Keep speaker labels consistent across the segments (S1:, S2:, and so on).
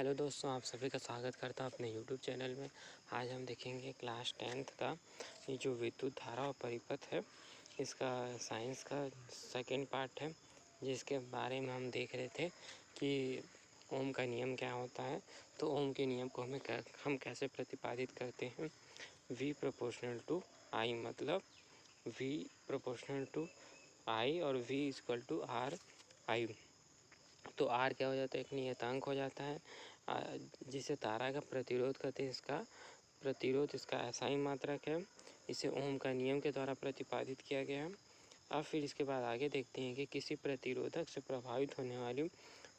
S1: Hello दोस्तों, आप सभी का स्वागत करता हूँ अपने यूट्यूब चैनल में। आज हम देखेंगे क्लास 10th का ये जो विद्युत धारा और परिपथ है, इसका साइंस का सेकंड पार्ट है, जिसके बारे में हम देख रहे थे कि ओम का नियम क्या होता है। तो ओम के नियम को हम कैसे प्रतिपादित करते हैं। V प्रोपोर्शनल टू I, मतलब V प्रोपोर्शनल टू I और V equal to R I। तो R क्या हो जाता है, एक नियतांक हो जाता है जिसे तारा का प्रतिरोध कहते हैं। इसका प्रतिरोध इसका SI मात्रक है। इसे ओम का नियम के द्वारा प्रतिपादित किया गया है। अब फिर इसके बाद आगे देखते हैं कि किसी प्रतिरोधक से प्रभावित होने वाली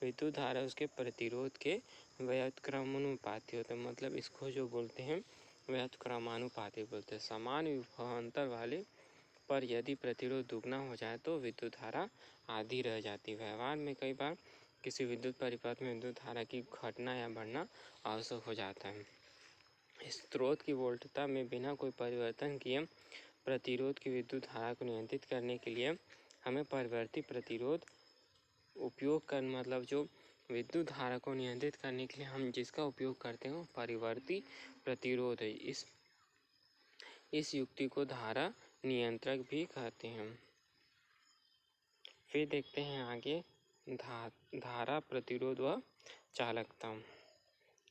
S1: विद्युत धारा उसके प्रतिरोध के व्युत्क्रमानुपाती होते हैं। मतलब इसको जो बोलते हैं व्युत्क्रमानुपाती बोलते हैं। समान विभवांतर वाले पर यदि प्रतिरोध दुगना हो जाए तो विद्युत धारा आधी रह जाती है। व्यवहार में कई बार किसी विद्युत परिपथ में विद्युत धारा की घटना या बढ़ना आवश्यक हो जाता है। स्रोत की वोल्टता में बिना कोई परिवर्तन किए प्रतिरोध की विद्युत धारा को नियंत्रित करने के लिए हमें परिवर्ती प्रतिरोध उपयोग कर, मतलब जो विद्युत धारा को नियंत्रित करने के लिए हम जिसका उपयोग करते हैं वो परिवर्ती प्रतिरोध है। इस युक्ति को धारा नियंत्रक भी कहते हैं। फिर देखते हैं आगे धारा, प्रतिरोध व चालकता।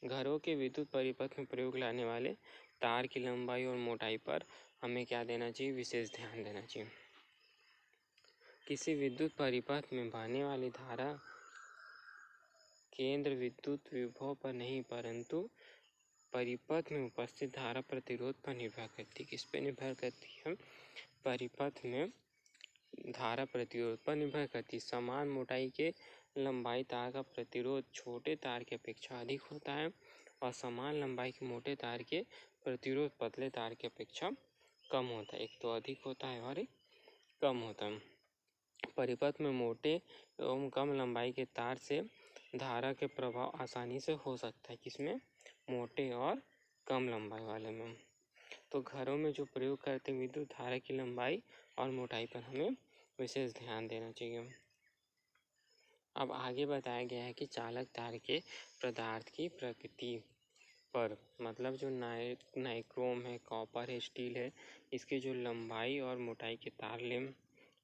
S1: घरों के विद्युत परिपथ में प्रयोग लाने वाले तार की लंबाई और मोटाई पर हमें क्या देना चाहिए, विशेष ध्यान देना चाहिए। किसी विद्युत परिपथ में बहने वाली धारा केंद्र विद्युत विभव पर नहीं परंतु परिपथ में उपस्थित धारा प्रतिरोध पर निर्भर करती है। किस पे निर्भर करती है, परिपथ में धारा प्रतिरोध पर निर्भर करती है। समान मोटाई के लंबाई तार का प्रतिरोध छोटे तार की अपेक्षा अधिक होता है और समान लंबाई के मोटे तार के प्रतिरोध पतले तार की अपेक्षा कम होता है। एक तो अधिक होता है और एक कम होता है। परिपथ में मोटे एवं कम लंबाई के तार से धारा के प्रभाव आसानी से हो सकता है। किसमें, मोटे और कम लंबाई वाले में। तो घरों में जो प्रयोग करते हैं विद्युत धारा की लंबाई और मोटाई पर हमें विशेष ध्यान देना चाहिए। अब आगे बताया गया है कि चालक तार के पदार्थ की प्रकृति पर, मतलब जो नाइक्रोम है, कॉपर है, स्टील है, इसके जो लंबाई और मोटाई के तार लें,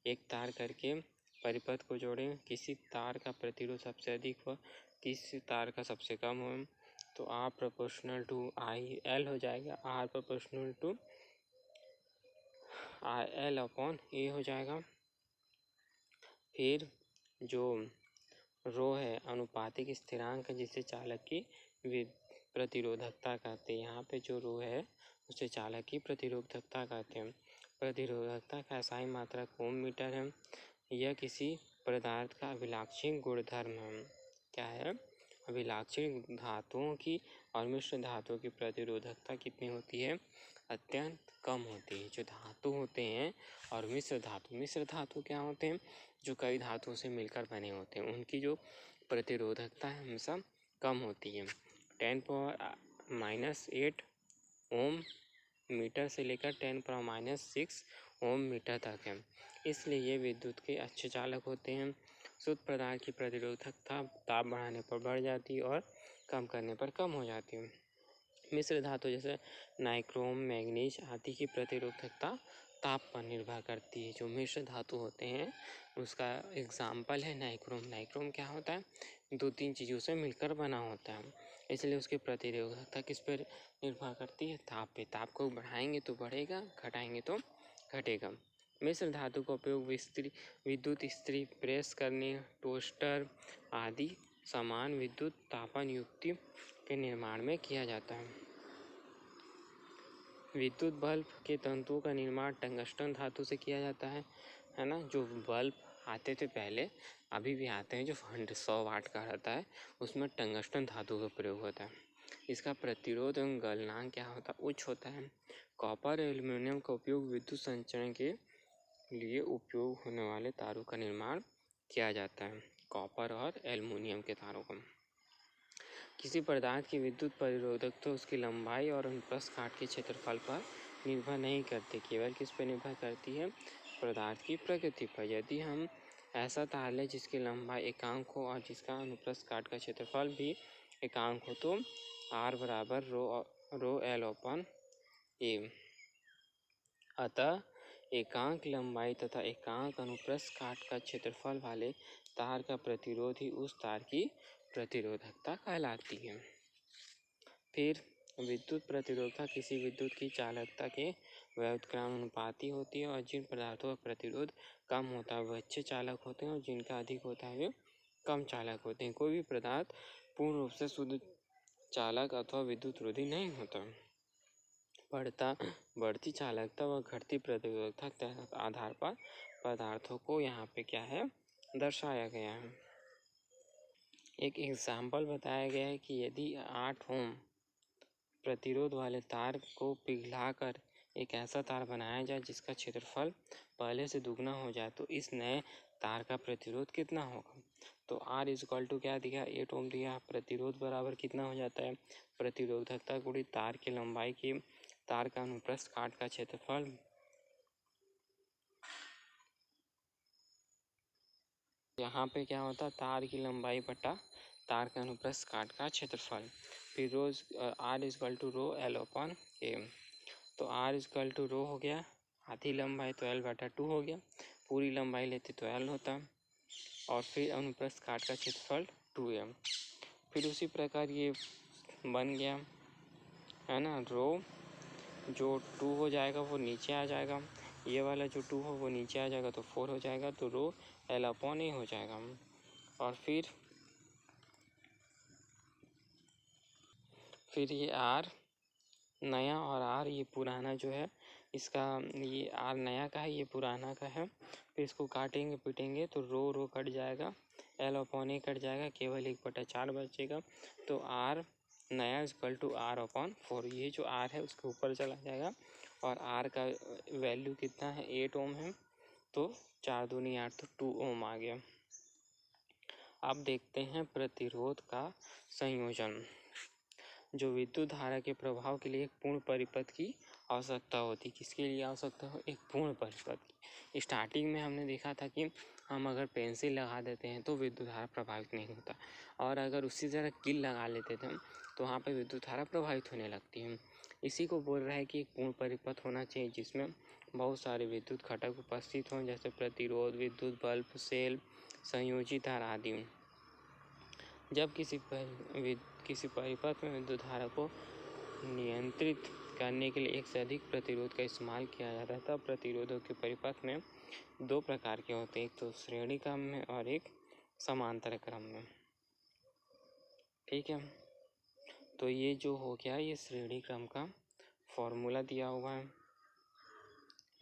S1: एक तार करके परिपथ को जोड़ें। किसी तार का प्रतिरोध सबसे अधिक हो, किसी तार का सबसे कम हो, तो R proportional to I L हो जाएगा। R proportional to I L upon A हो जाएगा। फिर जो रो है अनुपातिक स्थिरांक है जिसे चालक की प्रतिरोधकता कहते हैं। यहाँ पे जो रो है उसे चालक की प्रतिरोधकता कहते हैं। प्रतिरोधकता का SI मात्रक ओम मीटर है। यह किसी पदार्थ का अभिलाक्षणिक गुणधर्म है। क्या है, अभिलाक्षणिक धातुओं की और मिश्र धातुओं की प्रतिरोधकता कितनी होती है, अत्यंत कम होती है। जो धातु होते हैं और मिश्र धातु क्या होते हैं, जो कई धातुओं से मिलकर बने होते हैं, उनकी जो प्रतिरोधकता है हमेशा कम होती है। 10⁻⁻8 ओम मीटर से लेकर 10⁻⁻6 ओम मीटर तक है। इसलिए ये विद्युत के अच्छे चालक होते हैं। शुद्ध पदार्थ की प्रतिरोधकता ताप बढ़ाने पर बढ़ जाती है और कम करने पर कम हो जाती है। मिश्र धातु जैसे नाइक्रोम, मैग्नीज आदि की प्रतिरोधकता ताप पर निर्भर करती है। जो मिश्र धातु होते हैं उसका एग्जाम्पल है नाइक्रोम। नाइक्रोम क्या होता है, 2-3 चीज़ों से मिलकर बना होता है, इसलिए उसकी प्रतिरोधकता किस पर निर्भर करती है, ताप पे। ताप को बढ़ाएंगे तो बढ़ेगा, घटाएंगे तो घटेगा। मिश्र धातु का उपयोग विद्युत इस्त्री प्रेस करने, टोस्टर आदि समान विद्युत तापन युक्ति के निर्माण में किया जाता है। विद्युत बल्ब के तंतुओं का निर्माण टंगस्टन धातु से किया जाता है ना। जो बल्ब आते थे पहले, अभी भी आते हैं, जो 100 वाट का रहता है, उसमें टंगस्टन धातु का प्रयोग होता है। इसका प्रतिरोध एवं गलनांक क्या होता है, उच्च होता है। कॉपर और एल्युमिनियम का उपयोग विद्युत संचरण के लिए उपयोग होने वाले तारों का निर्माण किया जाता है। कॉपर और एल्युमिनियम के तारों का। किसी पदार्थ की विद्युत प्रतिरोधकता तो उसकी लंबाई और अनुप्रस्थ काट के क्षेत्रफल पर निर्भर नहीं करती, केवल किस पर निर्भर करती है, पदार्थ की प्रकृति पर। यदि हम ऐसा तार लें जिसकी लंबाई एकांक हो और जिसका अनुप्रस्थ काट का क्षेत्रफल भी एकांक हो तो R बराबर रो L अपन A। अतः एकांक लंबाई तथा एकांक अनुप्रस्थ काट का क्षेत्रफल वाले तार का प्रतिरोध ही उस तार की प्रतिरोधकता कहलाती है। फिर विद्युत प्रतिरोधकता किसी विद्युत की चालकता के व्युत्क्रमानुपाती होती है और जिन पदार्थों का प्रतिरोध कम होता है वह अच्छे चालक होते हैं और जिनका अधिक होता है वे कम चालक होते हैं। कोई भी पदार्थ पूर्ण रूप से शुद्ध चालक अथवा विद्युत रोधी नहीं होता। बढ़ती चालकता व घटती प्रतिरोधकता के आधार पर पदार्थों को यहाँ पे क्या है दर्शाया गया है। एक एग्जाम्पल बताया गया है कि यदि 8 ओम प्रतिरोध वाले तार को पिघलाकर एक ऐसा तार बनाया जाए जिसका क्षेत्रफल पहले से दुगना हो जाए तो इस नए तार का प्रतिरोध कितना होगा। तो R इक्वल टू क्या दिया 8 ओम दिया। प्रतिरोध बराबर कितना हो जाता है प्रतिरोधकता गुणित तार की लंबाई की तार का अनुप्रस्थ काट का क्षेत्रफल यहाँ पे क्या होता है तार की लंबाई बटा तार का अनुप्रस्थ काट का क्षेत्रफल। फिर रोज R equal to rho L upon A। तो R इक्वल टू रो हो गया आधी लंबाई तो L बटा 2 हो गया। पूरी लंबाई लेते तो L होता और फिर अनुप्रस्थ काट का क्षेत्रफल 2M। फिर उसी प्रकार ये बन गया है ना। रो जो 2 हो जाएगा वो नीचे आ जाएगा, ये वाला जो 2 हो वो नीचे आ जाएगा तो 4 हो जाएगा तो रो L अपॉन A हो जाएगा। और फिर ये R नया और R ये पुराना जो है इसका ये R नया का है ये पुराना का है। फिर इसको काटेंगे पीटेंगे तो रो कट जाएगा L अपॉन A कट जाएगा केवल 1/4 बचेगा। तो R नया इक्वल टू R अपॉन 4। ये जो R है उसके ऊपर चला जाएगा और R का वैल्यू कितना है 8 ओम है तो 4 दूनी 8 तो 2 ओम आ गया। अब देखते हैं प्रतिरोध का संयोजन। जो विद्युत धारा के प्रभाव के लिए एक पूर्ण परिपथ की आवश्यकता होती। किसके लिए आवश्यकता हो एक पूर्ण परिपथ की। स्टार्टिंग में हमने देखा था कि हम अगर पेंसिल लगा देते हैं तो विद्युत धारा प्रभावित नहीं होता और अगर उसी तरह कील लगा लेते थे तो वहाँ पर विद्युत धारा प्रभावित होने लगती है। इसी को बोल रहा है कि एक पूर्ण परिपथ होना चाहिए जिसमें बहुत सारे विद्युत घटक उपस्थित हों जैसे प्रतिरोध विद्युत बल्ब सेल संयोजी तार आदि। जब किसी परिपथ में विद्युत धारा को नियंत्रित करने के लिए एक से अधिक प्रतिरोध का इस्तेमाल किया जाता है तब प्रतिरोधों के परिपथ में 2 प्रकार के होते हैं, एक तो श्रेणी क्रम में और एक समांतर क्रम में। ठीक है, तो ये जो हो गया ये श्रेणी क्रम का फॉर्मूला दिया हुआ है।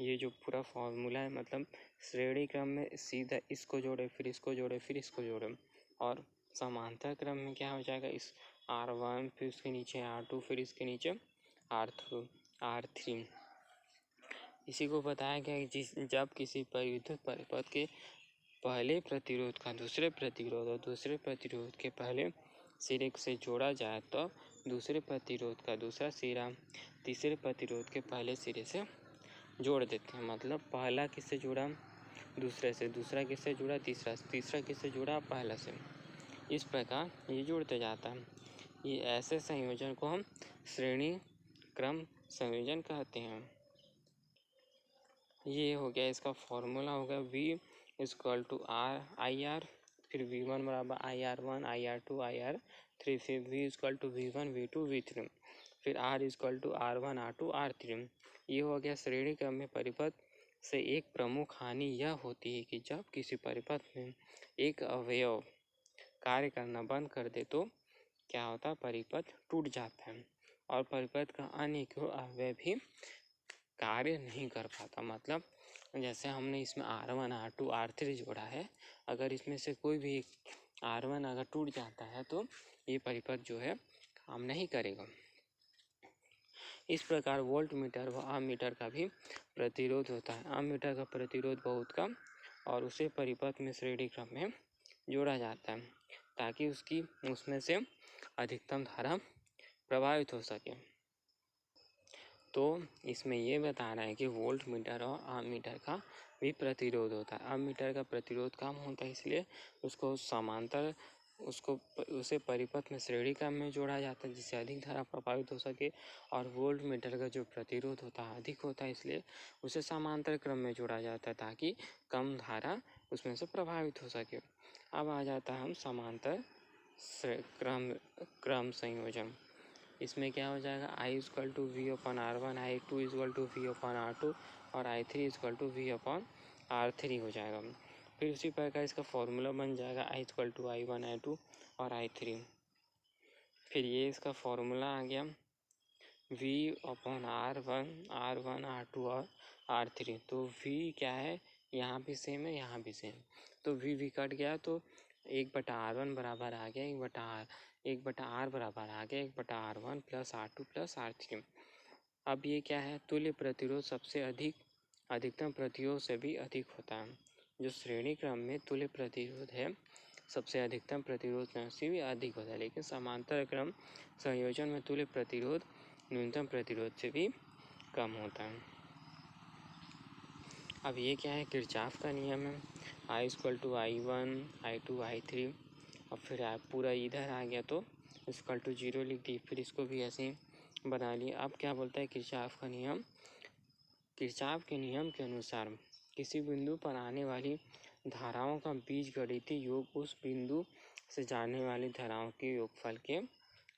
S1: ये जो पूरा फॉर्मूला है मतलब श्रेणी क्रम में सीधा इसको जोड़े फिर इसको जोड़े फिर इसको जोड़े और समांतर क्रम में क्या हो जाएगा इस R1 फिर उसके नीचे R2 फिर इसके नीचे R3। इसी को बताया गया कि जब किसी विद्युत परिपथ के पहले प्रतिरोध का दूसरे प्रतिरोध और दूसरे प्रतिरोध के पहले सिरे से जोड़ा जाए तो दूसरे प्रतिरोध का दूसरा सिरा तीसरे प्रतिरोध के पहले सिरे से जोड़ देते हैं। मतलब पहला किससे जुड़ा दूसरे से, दूसरा किससे जुड़ा तीसरा किससे जुड़ा पहला से। इस प्रकार ये जुड़ते जाता है। ये ऐसे संयोजन को हम श्रेणी क्रम संयोजन कहते हैं। ये हो गया इसका फॉर्मूला होगा V इक्वल टू IR फिर V1 बराबर IR1 IR2 IR3 फिर V equal to V1 V2 V3 फिर R equal to R1 R2 R3। ये हो गया श्रेणी क्रम में परिपथ से एक प्रमुख हानि यह होती है कि जब किसी परिपथ में एक अवयव कार्य करना बंद कर दे तो क्या होता है परिपथ टूट जाता है और परिपथ का अन्य कोई अवयव भी कार्य नहीं कर पाता। मतलब जैसे हमने इसमें R1 R2 R3 जोड़ा है, अगर इसमें से कोई भी R1 अगर टूट जाता है तो ये परिपथ जो है काम नहीं करेगा। इस प्रकार वोल्ट मीटर व अमीटर का भी प्रतिरोध होता है। अमीटर का प्रतिरोध बहुत कम और उसे परिपथ में श्रेणी क्रम में जोड़ा जाता है ताकि उसमें से अधिकतम धारा प्रभावित हो सके। तो इसमें ये बता रहा है कि वोल्ट मीटर और अमीटर का भी प्रतिरोध होता है। अमीटर का प्रतिरोध कम होता है इसलिए उसको समांतर उसे परिपथ में श्रेणी क्रम में जोड़ा जाता है जिससे अधिक धारा प्रभावित हो सके, और वोल्ट मीटर का जो प्रतिरोध होता है अधिक होता है, इसलिए उसे समांतर क्रम में जोड़ा जाता है ताकि कम धारा उसमें से प्रभावित हो सके। अब आ जाता है हम समांतर क्रम संयोजन। इसमें क्या हो जाएगा, I equal to V upon R1, I2 equal to V upon R2 और I3 equal to V upon R3 हो जाएगा। फिर उसी प्रकार इसका फॉर्मूला बन जाएगा I equal to I1 I2 और I3। फिर ये इसका फॉर्मूला आ गया V अपॉन R1 R2 और R3। तो V क्या है, यहाँ भी सेम है यहाँ भी सेम, तो V कट गया तो 1/R1 बराबर आ गया 1/R बराबर आ गया 1/R1 plus R2 plus R3। अब ये क्या है, तुल्य प्रतिरोध सबसे अधिकतम प्रतिरोध से भी अधिक होता है। जो श्रेणी क्रम में तुल्य प्रतिरोध है सबसे अधिकतम प्रतिरोध से भी अधिक होता है, लेकिन समांतर क्रम संयोजन में तुल्य प्रतिरोध न्यूनतम प्रतिरोध से भी कम होता है। अब ये क्या है, किरचॉफ का नियम है, I equal to I1 I2 I3। अब फिर पूरा इधर आ गया तो इक्वल टू 0 लिख दी, फिर इसको भी ऐसे ही बना लिया। अब क्या बोलता है किरचॉफ का नियम, किरचॉफ के नियम के अनुसार किसी बिंदु पर आने वाली धाराओं का बीजगणितीय योग उस बिंदु से जाने वाली धाराओं के योगफल के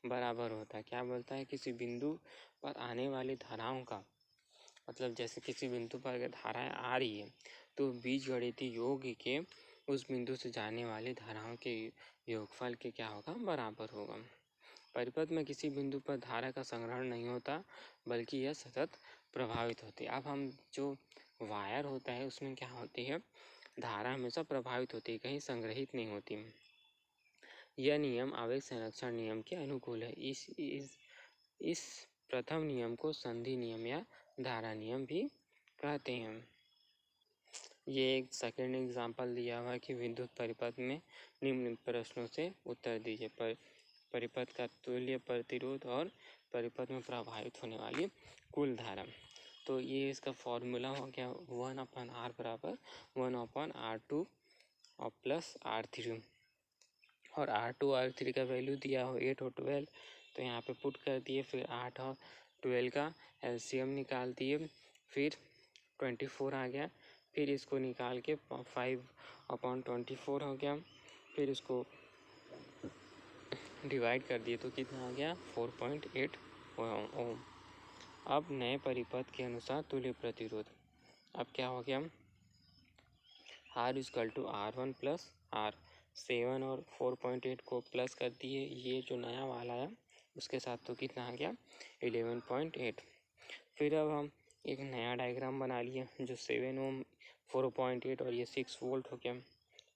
S1: बराबर होता है। क्या बोलता है, किसी बिंदु पर आने वाली धाराओं का मतलब जैसे किसी बिंदु पर अगर धाराएं आ रही है तो बीजगणितीय योग के उस बिंदु से जाने वाली धाराओं के योगफल के क्या होगा, बराबर होगा। परिपथ में किसी बिंदु पर धारा का संग्रहण नहीं होता बल्कि यह सतत प्रभावित होती है। अब हम जो वायर होता है उसमें क्या होती है, धारा हमेशा प्रभावित होती है, कहीं संग्रहित नहीं होती। यह नियम आवेग संरक्षण नियम के अनुकूल है। इस प्रथम नियम को संधि नियम या धारा नियम भी कहते हैं। ये एक सेकेंड एग्जाम्पल दिया हुआ है कि विद्युत परिपथ में निम्न प्रश्नों से उत्तर दीजिए। परिपथ का तुल्य प्रतिरोध और परिपथ में प्रभावित होने वाली कुल धारा। तो ये इसका फॉर्मूला हो गया 1/R बराबर 1/R2 और प्लस R3, और R2 R3 का वैल्यू दिया हो 8 और 12, तो यहाँ पे पुट कर दिए। फिर 8 और 12 का LCM निकाल दिए, फिर 24 आ गया, फिर इसको निकाल के 5/24 हो गया, फिर इसको डिवाइड कर दिए तो कितना आ गया 4.8 ओम। अब नए परिपथ के अनुसार तुल्य प्रतिरोध, अब क्या हो गया, R equal to R1 plus R, 7 और 4.8 को प्लस कर दिए, ये जो नया वाला है उसके साथ तो कितना आ गया 11.8। फिर अब हम एक नया डायग्राम बना लिए जो 7 ओम 4.8 और ये 6 वोल्ट हो गया,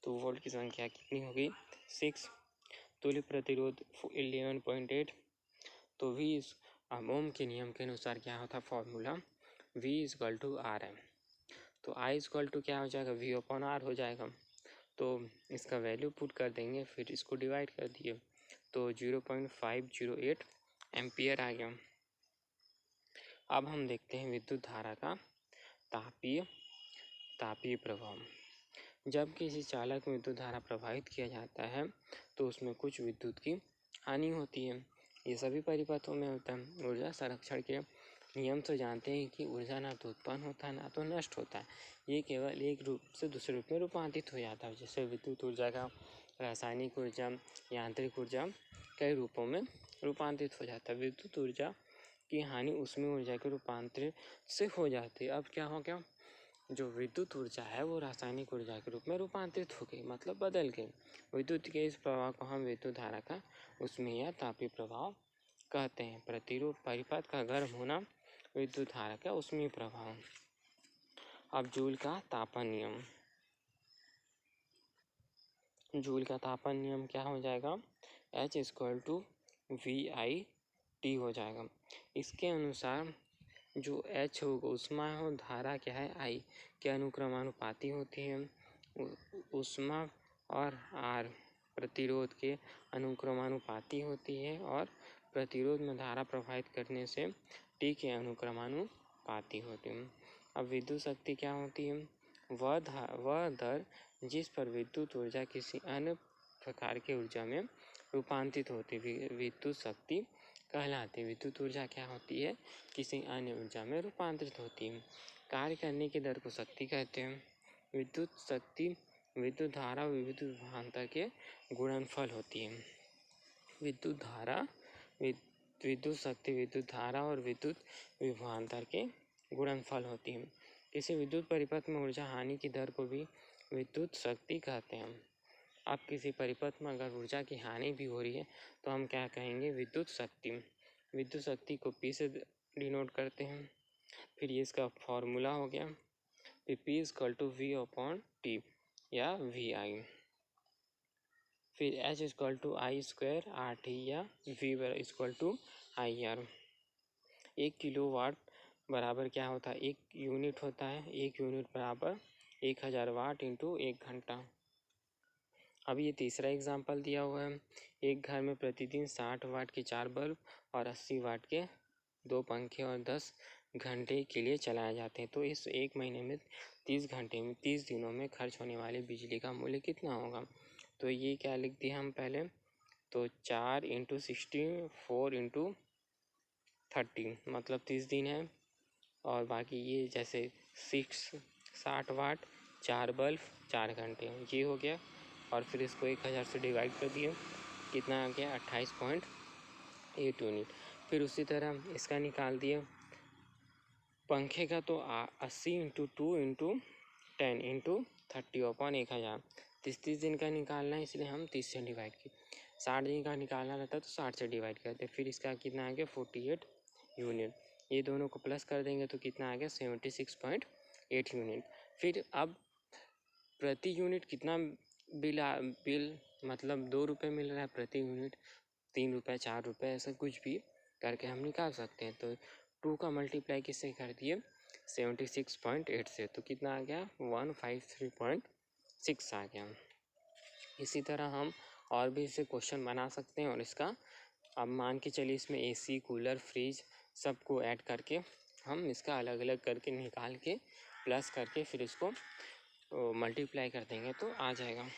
S1: तो वोल्ट की संख्या कितनी होगी 6, तुल्य प्रतिरोध 11.8। तो V ओम के नियम के अनुसार क्या होता formula, V equal to R है, तो I इक्वल टू क्या हो जाएगा V अपॉन R हो जाएगा। तो इसका वैल्यू पुट कर देंगे, फिर इसको डिवाइड कर दिए तो 0.508 एम्पियर आ गया। अब हम देखते हैं विद्युत धारा का तापीय प्रभाव। जब किसी चालक में विद्युत धारा प्रभावित किया जाता है तो उसमें कुछ विद्युत की हानि होती है। ये सभी परिपथों में होता है। ऊर्जा संरक्षण के नियम से जानते हैं कि ऊर्जा ना तो उत्पन्न होता है ना तो नष्ट होता है, ये केवल एक रूप से दूसरे रूप में रूपांतरित हो जाता है। जैसे विद्युत ऊर्जा का रासायनिक ऊर्जा, यांत्रिक ऊर्जा कई रूपों में रूपांतरित हो जाता है। विद्युत ऊर्जा की हानि उसमें ऊर्जा के रूपांतरित से हो जाती है। अब क्या हो गया, जो विद्युत ऊर्जा है वो रासायनिक ऊर्जा के रूप में रूपांतरित हो गई, मतलब बदल गई। विद्युत के इस प्रभाव को हम विद्युत धारा का उसमें यह तापीय प्रभाव कहते हैं। प्रतिरोध परिपथ का गर्म होना विद्युत धारा का उसमें प्रभाव। अब जूल का तापन नियम, जूल का तापन नियम क्या हो जाएगा, H इक्वल टू VIT हो जाएगा। इसके अनुसार जो H होगा ऊष्मा हो, धारा क्या है I के अनुक्रमानुपाती होती है। ऊष्मा और R प्रतिरोध के अनुक्रमानुपाती होती है, और प्रतिरोध में धारा प्रभावित करने से T के अनुक्रमानुपाती होती है। अब विद्युत शक्ति क्या होती है, वह दर जिस पर विद्युत ऊर्जा किसी अन्य प्रकार की ऊर्जा में रूपांतरित होती विद्युत शक्ति कहलाती है। विद्युत ऊर्जा क्या होती है? किसी अन्य ऊर्जा में रूपांतरित होती है। कार्य करने की दर को शक्ति कहते हैं। विद्युत शक्ति विद्युत धारा और विद्युत विभवांतर के गुणनफल होती है। विद्युत धारा विद्युत शक्ति विद्युत धारा और विद्युत विभवांतर के गुणनफल होती है। किसी विद्युत परिपथ में ऊर्जा हानि की दर को भी विद्युत शक्ति कहते हैं। अब किसी परिपथ में अगर ऊर्जा की हानि भी हो रही है तो हम क्या कहेंगे? विद्युत शक्ति। विद्युत शक्ति को P से डिनोट करते हैं। फिर ये इसका फॉर्मूला हो गया P = V/T या VI। फिर H = I² RT या V = IR। 1 किलोवाट बराबर क्या होता है? 1 यूनिट होता है। 1 यूनिट बराबर 1000 वाट इंटू 1 घंटा। अब ये तीसरा एग्जाम्पल दिया हुआ है। एक घर में प्रतिदिन 60 वाट के 4 बल्ब और 80 वाट के 2 पंखे और 10 घंटे के लिए चलाए जाते हैं। तो इस एक महीने में 30 घंटे में 30 दिनों में खर्च होने वाली बिजली का मूल्य कितना होगा? तो ये क्या लिख दिया हम पहले? तो 4 × 60 4 × 30 मतलब 30 दिन है। और बाकी ये जैसे 60 वाट 4 बल्ब 4 घंटे ये हो गया। और फिर इसको 1000 से डिवाइड कर दिए, कितना आ गया? 28.8 यूनिट। फिर उसी तरह इसका निकाल दिए पंखे का। तो 80 × 2 × 10 × 30/1000। 30 दिन का निकालना है इसलिए हम 30 से डिवाइड किए। 60 दिन का निकालना रहता है तो 60 से डिवाइड करते। फिर इसका कितना आ गया? 48 यूनिट। ये दोनों को प्लस कर देंगे तो कितना आ गया? 76.8 यूनिट। फिर अब प्रति यूनिट कितना बिल मतलब 2 रुपये मिल रहा है प्रति यूनिट, 3 रुपये 4 रुपये ऐसा कुछ भी करके हम निकाल सकते हैं। तो 2 का मल्टीप्लाई किससे कर दिए? 76.8 से। तो कितना आ गया? 153.6 आ गया। इसी तरह हम और भी इसे क्वेश्चन बना सकते हैं। और इसका अब मान के चलिए इसमें AC कूलर फ्रिज सबको ऐड करके हम इसका अलग अलग करके निकाल के प्लस करके फिर इसको मल्टीप्लाई कर देंगे तो आ जाएगा।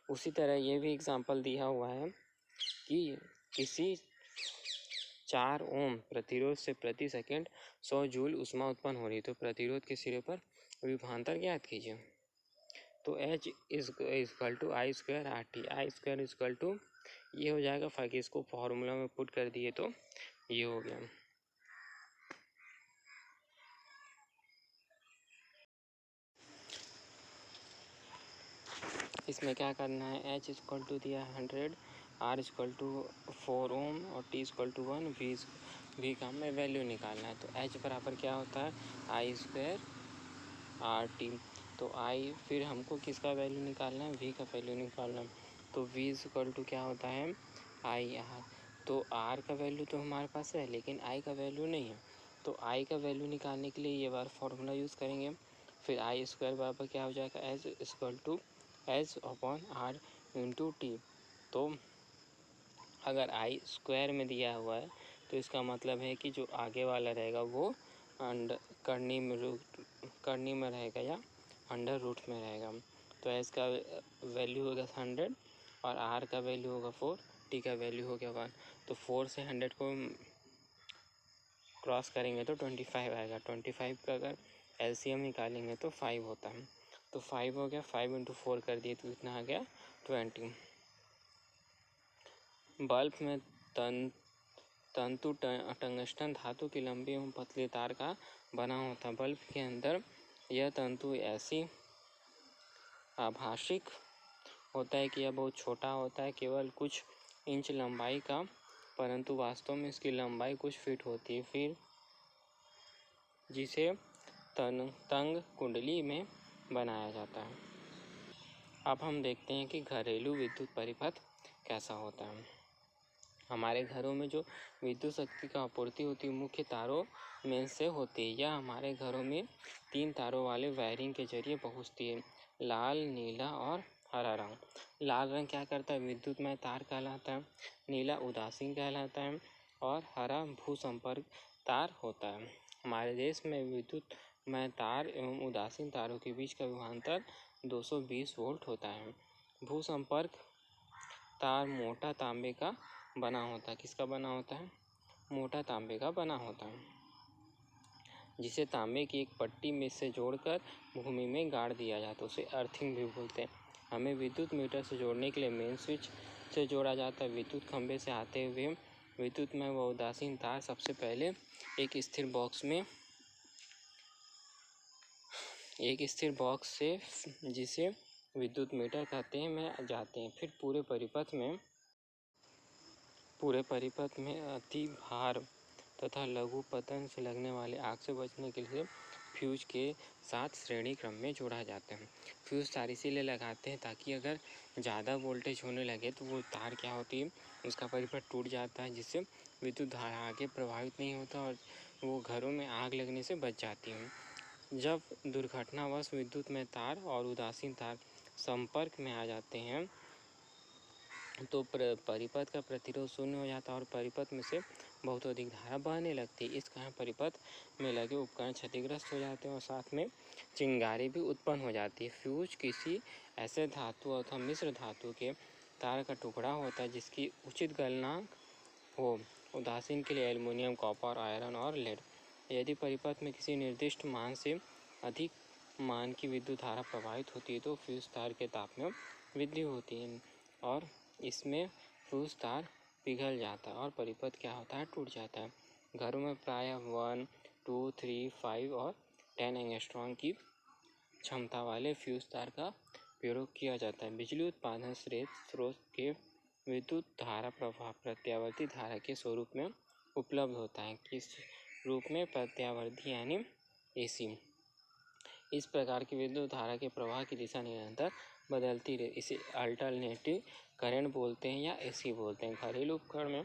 S1: उसी तरह ये भी एग्जांपल दिया हुआ है कि किसी 4 ओम प्रतिरोध से प्रति सेकंड 100 जूल ऊष्मा उत्पन्न हो रही है। तो प्रतिरोध के सिरे पर विभवांतर ज्ञात कीजिए। तो H = I² RT। I² ये हो जाएगा। फाइक इसको फॉर्मूला में पुट कर दिए तो ये हो गया। इसमें क्या करना है? H = दिया 100, R = 4 ओम और T = 1, V का हमें वैल्यू निकालना है। तो H बराबर क्या होता है? I² RT। तो I फिर हमको किसका वैल्यू निकालना है? V का वैल्यू निकालना है। तो V = क्या होता है? IR। तो R का वैल्यू तो हमारे पास है लेकिन I का वैल्यू नहीं है। तो I का वैल्यू निकालने के लिए ये बार फॉर्मूला यूज़ करेंगे। फिर I² बराबर क्या हो जाएगा? H = H/R × T। तो अगर I² में दिया हुआ है तो इसका मतलब है कि जो आगे वाला रहेगा वो करनी में रहेगा या अंडर रूट में रहेगा। तो H का वैल्यू होगा 100 और R का वैल्यू होगा 4, T का वैल्यू हो गया 1। तो 4 से 100 को क्रॉस करेंगे तो 25 आएगा। 25 का अगर LCM निकालेंगे तो 5 होता है। तो 5 हो गया। 5 × 4 कर दिए तो कितना आ गया? 20। बल्ब में तंतु टंगस्टन धातु की लंबी एवं पतली तार का बना होता है। बल्ब के अंदर यह तंतु ऐसी आभाषिक होता है कि यह बहुत छोटा होता है, केवल कुछ इंच लंबाई का, परंतु वास्तव में इसकी लंबाई कुछ फीट होती है। फिर जिसे तंग कुंडली में बनाया जाता है। अब हम देखते हैं कि घरेलू विद्युत परिपथ कैसा होता है। हमारे घरों में जो विद्युत शक्ति का आपूर्ति होती है मुख्य तारों में से होती है। यह हमारे घरों में 3 तारों वाले वायरिंग के जरिए पहुंचती है। लाल, नीला और हरा रंग। लाल रंग क्या करता है? विद्युतमय तार कहलाता है। नीला उदासीन कहलाता है और हरा भूसंपर्क तार होता है। हमारे देश में विद्युतमय तार एवं उदासीन तारों के बीच का विभवांतर 220 वोल्ट होता है। भू संपर्क तार मोटा तांबे का बना होता है। किसका बना होता है? मोटा तांबे का बना होता है, जिसे तांबे की एक पट्टी में से जोड़कर भूमि में गाड़ दिया जाता है। उसे अर्थिंग भी बोलते हैं। हमें विद्युत मीटर से जोड़ने के लिए मेन स्विच से जोड़ा जाता है। विद्युत खंभे से आते हुए विद्युतमय व उदासीन तार सबसे पहले एक स्थिर बॉक्स से, जिसे विद्युत मीटर कहते हैं, में जाते हैं। फिर पूरे परिपथ में अति भार तथा लघु पतन से लगने वाले आग से बचने के लिए फ्यूज के साथ श्रेणी क्रम में जोड़ा जाता है। फ्यूज तार इसीलिए लगाते हैं ताकि अगर ज़्यादा वोल्टेज होने लगे तो वो तार क्या होती है, उसका परिपथ टूट जाता है, जिससे विद्युत धारा आगे प्रभावित नहीं होता और वो घरों में आग लगने से बच जाती है। जब दुर्घटनावश विद्युत में तार और उदासीन तार संपर्क में आ जाते हैं तो परिपथ का प्रतिरोध शून्य हो जाता है और परिपथ में से बहुत अधिक धारा बहने लगती है। इस कारण परिपथ में लगे उपकरण क्षतिग्रस्त हो जाते हैं और साथ में चिंगारी भी उत्पन्न हो जाती है। फ्यूज किसी ऐसे धातु अथवा मिश्र धातु के तार का टुकड़ा होता है जिसकी उचित गलनांक हो। उदासीन के लिए एल्युमिनियम, कॉपर, आयरन और लेड। यदि परिपथ में किसी निर्दिष्ट मान से अधिक मान की विद्युत धारा प्रवाहित होती है तो फ्यूज तार के ताप में वृद्धि होती है और इसमें फ्यूज तार पिघल जाता है और परिपथ क्या होता है, टूट जाता है। घरों में प्रायः 1, 2, 3, 5 और 10 एंगस्ट्रॉम की क्षमता वाले फ्यूज तार का प्रयोग किया जाता है। बिजली उत्पादन स्रोत के विद्युत धारा प्रवाह प्रत्यावर्ती धारा के स्वरूप में उपलब्ध होता है। किस रूप में? प्रत्यावर्ती यानी AC। इस प्रकार की विद्युत धारा के प्रवाह की दिशा निरंतर बदलती रहे। इसे अल्टरनेटिव करंट बोलते हैं या AC बोलते हैं। घरेलू उपकरण में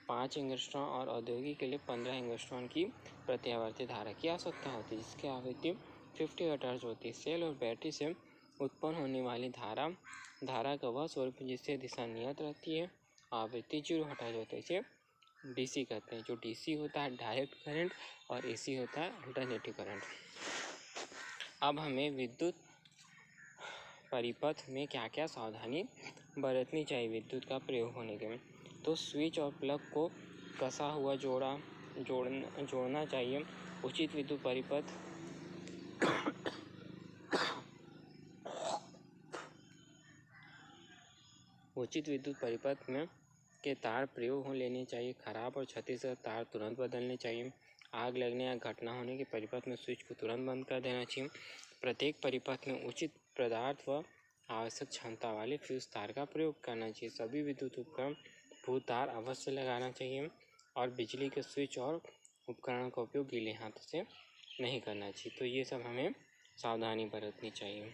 S1: 5 एंगस्ट्रॉम और औद्योगिक के लिए 15 एंगस्ट्रॉम की प्रत्यावर्ती धारा की आवश्यकता होती है, जिसकी आवृत्ति 50 हर्ट्ज होती है। सेल और बैटरी से उत्पन्न होने वाली धारा का वह स्वरूप जिससे दिशा नियत रहती है, आवृत्ति 0 हर्ट्ज होती है। इसे DC कहते हैं। जो DC होता है डायरेक्ट करंट और AC होता है अल्टरनेटिव करंट। अब हमें विद्युत परिपथ में क्या क्या सावधानी बरतनी चाहिए विद्युत का प्रयोग होने के। तो स्विच और प्लग को कसा हुआ जोड़ना चाहिए। उचित विद्युत परिपथ में के तार प्रयोग हो लेने चाहिए। खराब और क्षतिग्रस्त तार तुरंत बदलने चाहिए। आग लगने या घटना होने के परिपथ में स्विच को तुरंत बंद कर देना चाहिए। प्रत्येक परिपथ में उचित पदार्थ व आवश्यक क्षमता वाले फ्यूज तार का प्रयोग करना चाहिए। सभी विद्युत उपकरण भू तार अवश्य लगाना चाहिए और बिजली के स्विच और उपकरणों का उपयोग गीले हाथों से नहीं करना चाहिए। तो ये सब हमें सावधानी बरतनी चाहिए।